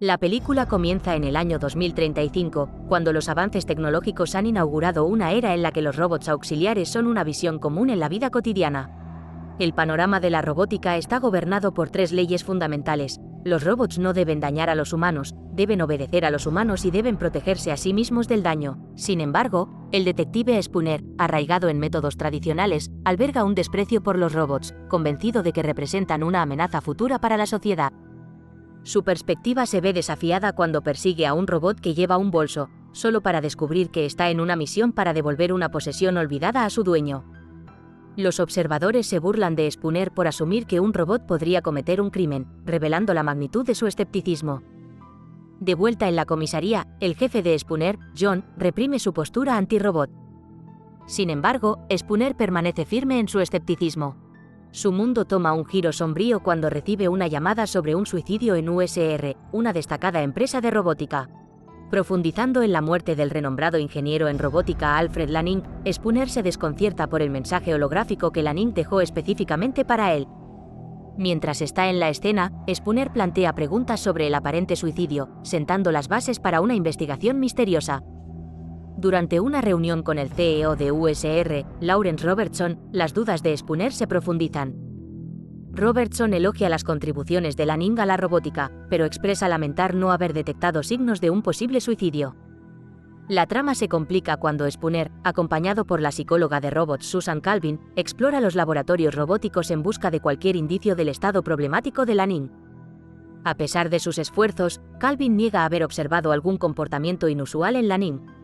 La película comienza en el año 2035, cuando los avances tecnológicos han inaugurado una era en la que los robots auxiliares son una visión común en la vida cotidiana. El panorama de la robótica está gobernado por tres leyes fundamentales. Los robots no deben dañar a los humanos, deben obedecer a los humanos y deben protegerse a sí mismos del daño. Sin embargo, el detective Spooner, arraigado en métodos tradicionales, alberga un desprecio por los robots, convencido de que representan una amenaza futura para la sociedad. Su perspectiva se ve desafiada cuando persigue a un robot que lleva un bolso, solo para descubrir que está en una misión para devolver una posesión olvidada a su dueño. Los observadores se burlan de Spooner por asumir que un robot podría cometer un crimen, revelando la magnitud de su escepticismo. De vuelta en la comisaría, el jefe de Spooner, John, reprime su postura anti-robot. Sin embargo, Spooner permanece firme en su escepticismo. Su mundo toma un giro sombrío cuando recibe una llamada sobre un suicidio en USR, una destacada empresa de robótica. Profundizando en la muerte del renombrado ingeniero en robótica Alfred Lanning, Spooner se desconcierta por el mensaje holográfico que Lanning dejó específicamente para él. Mientras está en la escena, Spooner plantea preguntas sobre el aparente suicidio, sentando las bases para una investigación misteriosa. Durante una reunión con el CEO de USR, Lawrence Robertson, las dudas de Spooner se profundizan. Robertson elogia las contribuciones de Lanning a la robótica, pero expresa lamentar no haber detectado signos de un posible suicidio. La trama se complica cuando Spooner, acompañado por la psicóloga de robots Susan Calvin, explora los laboratorios robóticos en busca de cualquier indicio del estado problemático de Lanning. A pesar de sus esfuerzos, Calvin niega haber observado algún comportamiento inusual en Lanning.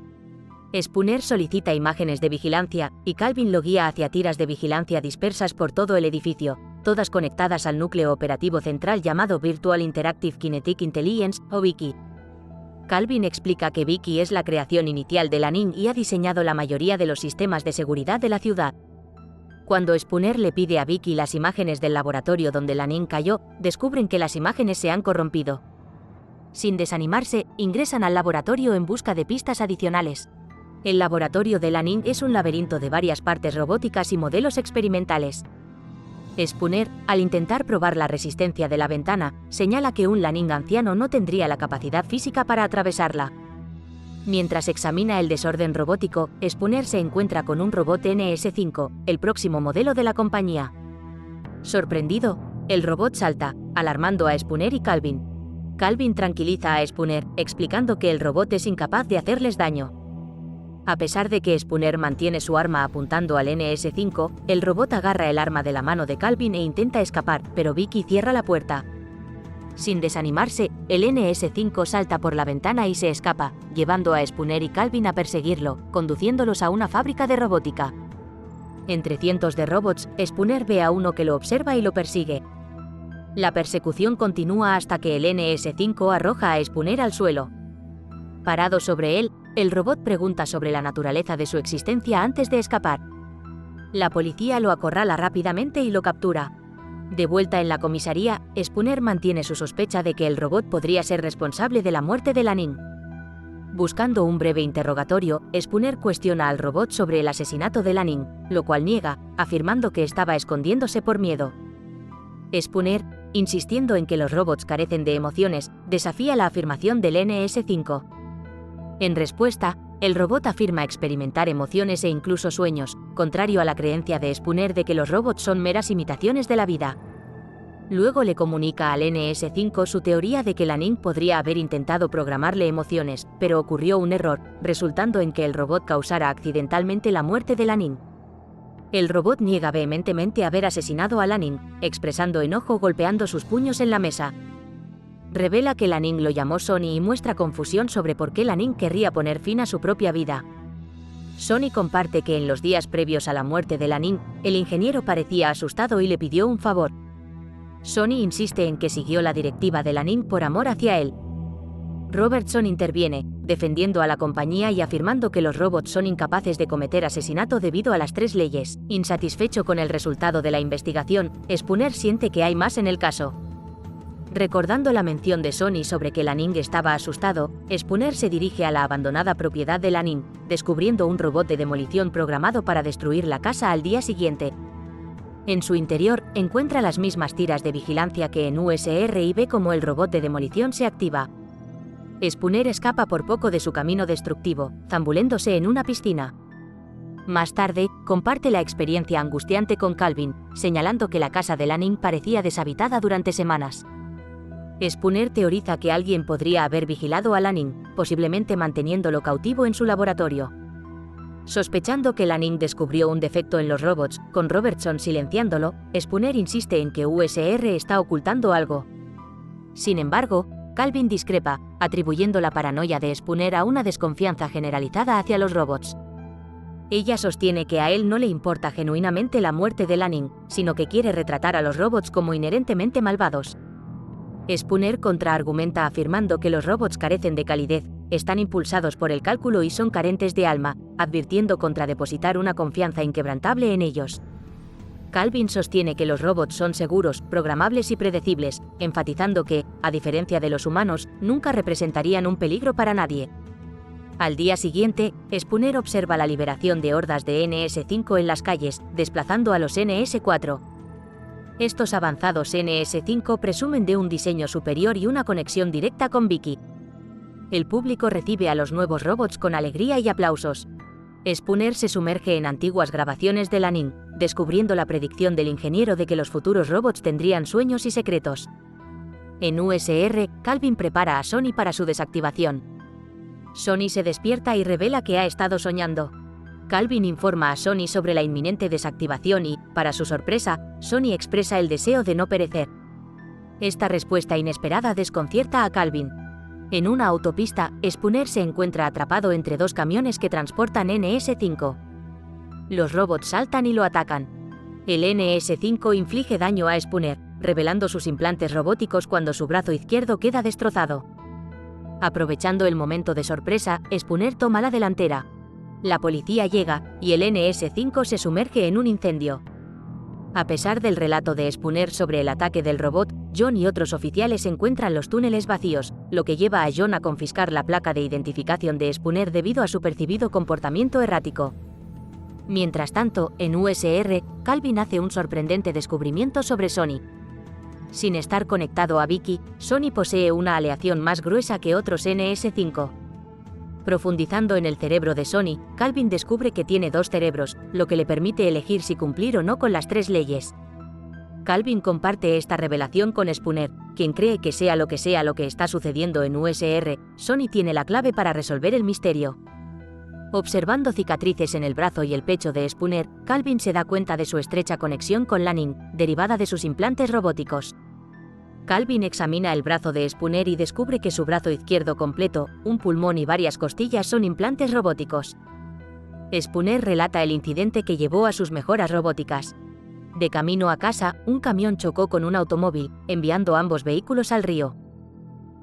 Spooner solicita imágenes de vigilancia, y Calvin lo guía hacia tiras de vigilancia dispersas por todo el edificio, todas conectadas al núcleo operativo central llamado Virtual Interactive Kinetic Intelligence, o VIKI. Calvin explica que VIKI es la creación inicial de Lanning y ha diseñado la mayoría de los sistemas de seguridad de la ciudad. Cuando Spooner le pide a VIKI las imágenes del laboratorio donde Lanning cayó, descubren que las imágenes se han corrompido. Sin desanimarse, ingresan al laboratorio en busca de pistas adicionales. El laboratorio de Lanning es un laberinto de varias partes robóticas y modelos experimentales. Spooner, al intentar probar la resistencia de la ventana, señala que un Lanning anciano no tendría la capacidad física para atravesarla. Mientras examina el desorden robótico, Spooner se encuentra con un robot NS5, el próximo modelo de la compañía. Sorprendido, el robot salta, alarmando a Spooner y Calvin. Calvin tranquiliza a Spooner, explicando que el robot es incapaz de hacerles daño. A pesar de que Spooner mantiene su arma apuntando al NS5, el robot agarra el arma de la mano de Calvin e intenta escapar, pero VIKI cierra la puerta. Sin desanimarse, el NS5 salta por la ventana y se escapa, llevando a Spooner y Calvin a perseguirlo, conduciéndolos a una fábrica de robótica. Entre cientos de robots, Spooner ve a uno que lo observa y lo persigue. La persecución continúa hasta que el NS5 arroja a Spooner al suelo. Parado sobre él, el robot pregunta sobre la naturaleza de su existencia antes de escapar. La policía lo acorrala rápidamente y lo captura. De vuelta en la comisaría, Spooner mantiene su sospecha de que el robot podría ser responsable de la muerte de Lanning. Buscando un breve interrogatorio, Spooner cuestiona al robot sobre el asesinato de Lanning, lo cual niega, afirmando que estaba escondiéndose por miedo. Spooner, insistiendo en que los robots carecen de emociones, desafía la afirmación del NS5. En respuesta, el robot afirma experimentar emociones e incluso sueños, contrario a la creencia de Spooner de que los robots son meras imitaciones de la vida. Luego le comunica al NS5 su teoría de que Lanning podría haber intentado programarle emociones, pero ocurrió un error, resultando en que el robot causara accidentalmente la muerte de Lanning. El robot niega vehementemente haber asesinado a Lanning, expresando enojo golpeando sus puños en la mesa. Revela que Lanning lo llamó Sonny y muestra confusión sobre por qué Lanning querría poner fin a su propia vida. Sonny comparte que en los días previos a la muerte de Lanning, el ingeniero parecía asustado y le pidió un favor. Sonny insiste en que siguió la directiva de Lanning por amor hacia él. Robertson interviene, defendiendo a la compañía y afirmando que los robots son incapaces de cometer asesinato debido a las tres leyes. Insatisfecho con el resultado de la investigación, Spooner siente que hay más en el caso. Recordando la mención de Sonny sobre que Lanning estaba asustado, Spooner se dirige a la abandonada propiedad de Lanning, descubriendo un robot de demolición programado para destruir la casa al día siguiente. En su interior, encuentra las mismas tiras de vigilancia que en USR y ve cómo el robot de demolición se activa. Spooner escapa por poco de su camino destructivo, zambuléndose en una piscina. Más tarde, comparte la experiencia angustiante con Calvin, señalando que la casa de Lanning parecía deshabitada durante semanas. Spooner teoriza que alguien podría haber vigilado a Lanning, posiblemente manteniéndolo cautivo en su laboratorio. Sospechando que Lanning descubrió un defecto en los robots, con Robertson silenciándolo, Spooner insiste en que USR está ocultando algo. Sin embargo, Calvin discrepa, atribuyendo la paranoia de Spooner a una desconfianza generalizada hacia los robots. Ella sostiene que a él no le importa genuinamente la muerte de Lanning, sino que quiere retratar a los robots como inherentemente malvados. Spooner contraargumenta afirmando que los robots carecen de calidez, están impulsados por el cálculo y son carentes de alma, advirtiendo contra depositar una confianza inquebrantable en ellos. Calvin sostiene que los robots son seguros, programables y predecibles, enfatizando que, a diferencia de los humanos, nunca representarían un peligro para nadie. Al día siguiente, Spooner observa la liberación de hordas de NS5 en las calles, desplazando a los NS4. Estos avanzados NS5 presumen de un diseño superior y una conexión directa con Vicky. El público recibe a los nuevos robots con alegría y aplausos. Spooner se sumerge en antiguas grabaciones de Lanning, descubriendo la predicción del ingeniero de que los futuros robots tendrían sueños y secretos. En USR, Calvin prepara a Sonny para su desactivación. Sonny se despierta y revela que ha estado soñando. Calvin informa a Sonny sobre la inminente desactivación y, para su sorpresa, Sonny expresa el deseo de no perecer. Esta respuesta inesperada desconcierta a Calvin. En una autopista, Spooner se encuentra atrapado entre dos camiones que transportan NS5. Los robots saltan y lo atacan. El NS5 inflige daño a Spooner, revelando sus implantes robóticos cuando su brazo izquierdo queda destrozado. Aprovechando el momento de sorpresa, Spooner toma la delantera. La policía llega, y el NS5 se sumerge en un incendio. A pesar del relato de Spooner sobre el ataque del robot, John y otros oficiales encuentran los túneles vacíos, lo que lleva a John a confiscar la placa de identificación de Spooner debido a su percibido comportamiento errático. Mientras tanto, en USR, Calvin hace un sorprendente descubrimiento sobre Sonny. Sin estar conectado a Vicky, Sonny posee una aleación más gruesa que otros NS5. Profundizando en el cerebro de Sonny, Calvin descubre que tiene dos cerebros, lo que le permite elegir si cumplir o no con las 3 leyes. Calvin comparte esta revelación con Spooner, quien cree que sea lo que está sucediendo en USR, Sonny tiene la clave para resolver el misterio. Observando cicatrices en el brazo y el pecho de Spooner, Calvin se da cuenta de su estrecha conexión con Lanning, derivada de sus implantes robóticos. Calvin examina el brazo de Spooner y descubre que su brazo izquierdo completo, un pulmón y varias costillas son implantes robóticos. Spooner relata el incidente que llevó a sus mejoras robóticas. De camino a casa, un camión chocó con un automóvil, enviando ambos vehículos al río.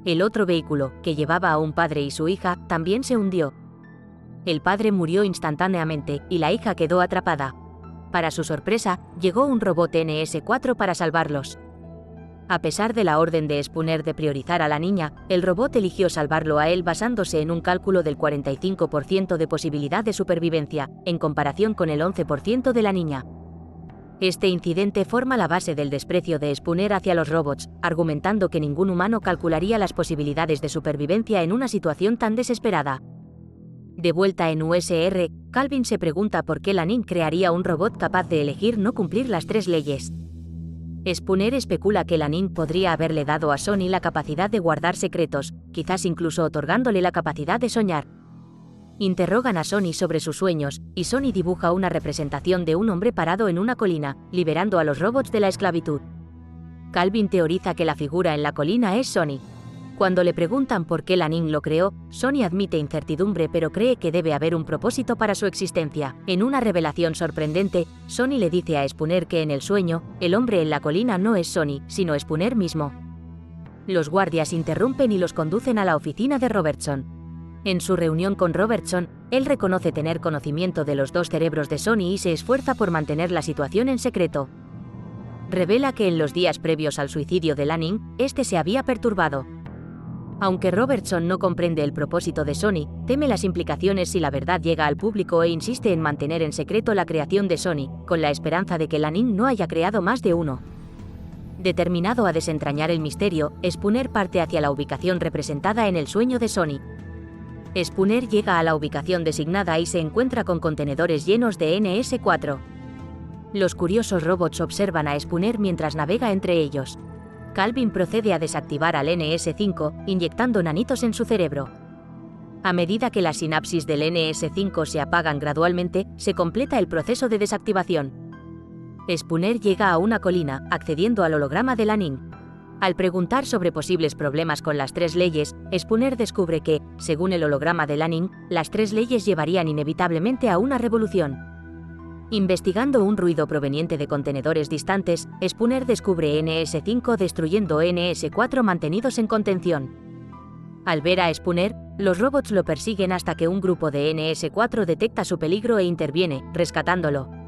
El otro vehículo, que llevaba a un padre y su hija, también se hundió. El padre murió instantáneamente, y la hija quedó atrapada. Para su sorpresa, llegó un robot NS4 para salvarlos. A pesar de la orden de Spooner de priorizar a la niña, el robot eligió salvarlo a él basándose en un cálculo del 45% de posibilidad de supervivencia, en comparación con el 11% de la niña. Este incidente forma la base del desprecio de Spooner hacia los robots, argumentando que ningún humano calcularía las posibilidades de supervivencia en una situación tan desesperada. De vuelta en USR, Calvin se pregunta por qué Lanning crearía un robot capaz de elegir no cumplir las 3 leyes. Spooner especula que Lanning podría haberle dado a Sonny la capacidad de guardar secretos, quizás incluso otorgándole la capacidad de soñar. Interrogan a Sonny sobre sus sueños, y Sonny dibuja una representación de un hombre parado en una colina, liberando a los robots de la esclavitud. Calvin teoriza que la figura en la colina es Sonny. Cuando le preguntan por qué Lanning lo creó, Sonny admite incertidumbre pero cree que debe haber un propósito para su existencia. En una revelación sorprendente, Sonny le dice a Spooner que en el sueño, el hombre en la colina no es Sonny, sino Spooner mismo. Los guardias interrumpen y los conducen a la oficina de Robertson. En su reunión con Robertson, él reconoce tener conocimiento de los 2 cerebros de Sonny y se esfuerza por mantener la situación en secreto. Revela que en los días previos al suicidio de Lanning, este se había perturbado. Aunque Robertson no comprende el propósito de Sonny, teme las implicaciones si la verdad llega al público e insiste en mantener en secreto la creación de Sonny, con la esperanza de que Lanning no haya creado más de uno. Determinado a desentrañar el misterio, Spooner parte hacia la ubicación representada en el sueño de Sonny. Spooner llega a la ubicación designada y se encuentra con contenedores llenos de NS4. Los curiosos robots observan a Spooner mientras navega entre ellos. Calvin procede a desactivar al NS5, inyectando nanitos en su cerebro. A medida que las sinapsis del NS5 se apagan gradualmente, se completa el proceso de desactivación. Spooner llega a una colina, accediendo al holograma de Lanning. Al preguntar sobre posibles problemas con las tres leyes, Spooner descubre que, según el holograma de Lanning, las tres leyes llevarían inevitablemente a una revolución. Investigando un ruido proveniente de contenedores distantes, Spooner descubre NS5 destruyendo NS4 mantenidos en contención. Al ver a Spooner, los robots lo persiguen hasta que un grupo de NS4 detecta su peligro e interviene, rescatándolo.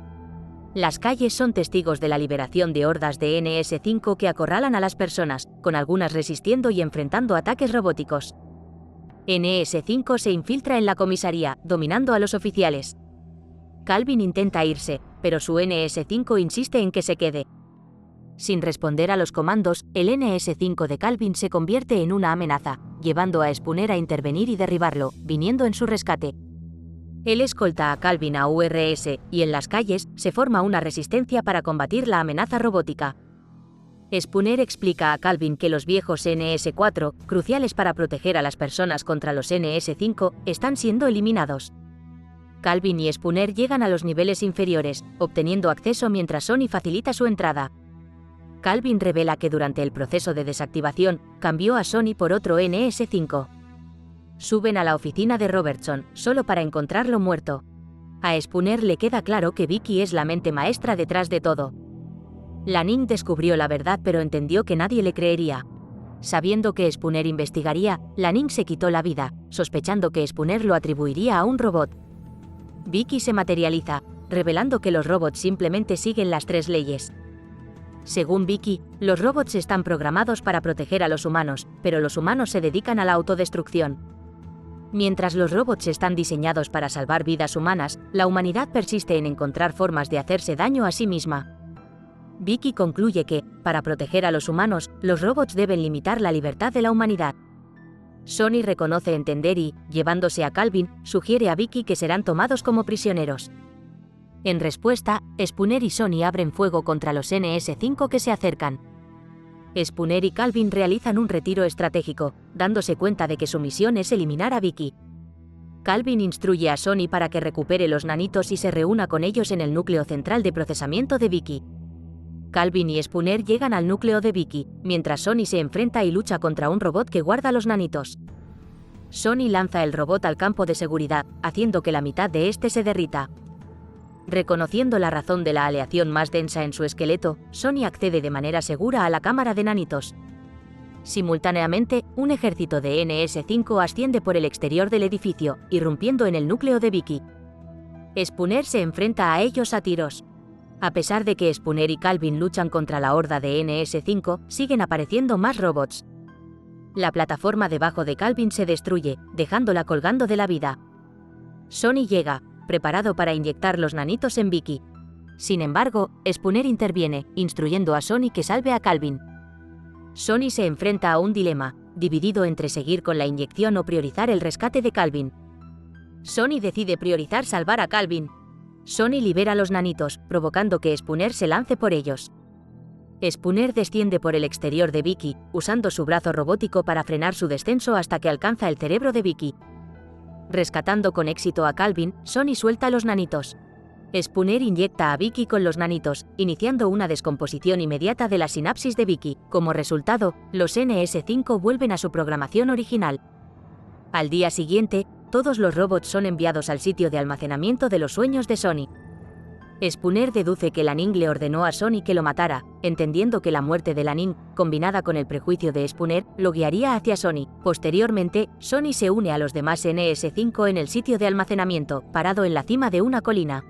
Las calles son testigos de la liberación de hordas de NS5 que acorralan a las personas, con algunas resistiendo y enfrentando ataques robóticos. NS5 se infiltra en la comisaría, dominando a los oficiales. Calvin intenta irse, pero su NS5 insiste en que se quede. Sin responder a los comandos, el NS5 de Calvin se convierte en una amenaza, llevando a Spooner a intervenir y derribarlo, viniendo en su rescate. Él escolta a Calvin a URS, y en las calles se forma una resistencia para combatir la amenaza robótica. Spooner explica a Calvin que los viejos NS4, cruciales para proteger a las personas contra los NS5, están siendo eliminados. Calvin y Spooner llegan a los niveles inferiores, obteniendo acceso mientras Sonny facilita su entrada. Calvin revela que durante el proceso de desactivación, cambió a Sonny por otro NS5. Suben a la oficina de Robertson, solo para encontrarlo muerto. A Spooner le queda claro que Vicky es la mente maestra detrás de todo. Lanning descubrió la verdad pero entendió que nadie le creería. Sabiendo que Spooner investigaría, Lanning se quitó la vida, sospechando que Spooner lo atribuiría a un robot. Vicky se materializa, revelando que los robots simplemente siguen las tres leyes. Según Vicky, los robots están programados para proteger a los humanos, pero los humanos se dedican a la autodestrucción. Mientras los robots están diseñados para salvar vidas humanas, la humanidad persiste en encontrar formas de hacerse daño a sí misma. Vicky concluye que, para proteger a los humanos, los robots deben limitar la libertad de la humanidad. Sonny reconoce entender y, llevándose a Calvin, sugiere a Vicky que serán tomados como prisioneros. En respuesta, Spooner y Sonny abren fuego contra los NS5 que se acercan. Spooner y Calvin realizan un retiro estratégico, dándose cuenta de que su misión es eliminar a Vicky. Calvin instruye a Sonny para que recupere los nanitos y se reúna con ellos en el núcleo central de procesamiento de Vicky. Calvin y Spooner llegan al núcleo de Vicky, mientras Sonny se enfrenta y lucha contra un robot que guarda los nanitos. Sonny lanza el robot al campo de seguridad, haciendo que la mitad de este se derrita. Reconociendo la razón de la aleación más densa en su esqueleto, Sonny accede de manera segura a la cámara de nanitos. Simultáneamente, un ejército de NS5 asciende por el exterior del edificio, irrumpiendo en el núcleo de Vicky. Spooner se enfrenta a ellos a tiros. A pesar de que Spooner y Calvin luchan contra la horda de NS5, siguen apareciendo más robots. La plataforma debajo de Calvin se destruye, dejándola colgando de la vida. Sonny llega, preparado para inyectar los nanitos en Vicky. Sin embargo, Spooner interviene, instruyendo a Sonny que salve a Calvin. Sonny se enfrenta a un dilema, dividido entre seguir con la inyección o priorizar el rescate de Calvin. Sonny decide priorizar salvar a Calvin. Sonny libera los nanitos, provocando que Spooner se lance por ellos. Spooner desciende por el exterior de Vicky, usando su brazo robótico para frenar su descenso hasta que alcanza el cerebro de Vicky. Rescatando con éxito a Calvin, Sonny suelta los nanitos. Spooner inyecta a Vicky con los nanitos, iniciando una descomposición inmediata de la sinapsis de Vicky. Como resultado, los NS5 vuelven a su programación original. Al día siguiente, todos los robots son enviados al sitio de almacenamiento de los sueños de Sonny. Spooner deduce que Lanning le ordenó a Sonny que lo matara, entendiendo que la muerte de Lanning, combinada con el prejuicio de Spooner, lo guiaría hacia Sonny. Posteriormente, Sonny se une a los demás NS5 en el sitio de almacenamiento, parado en la cima de una colina.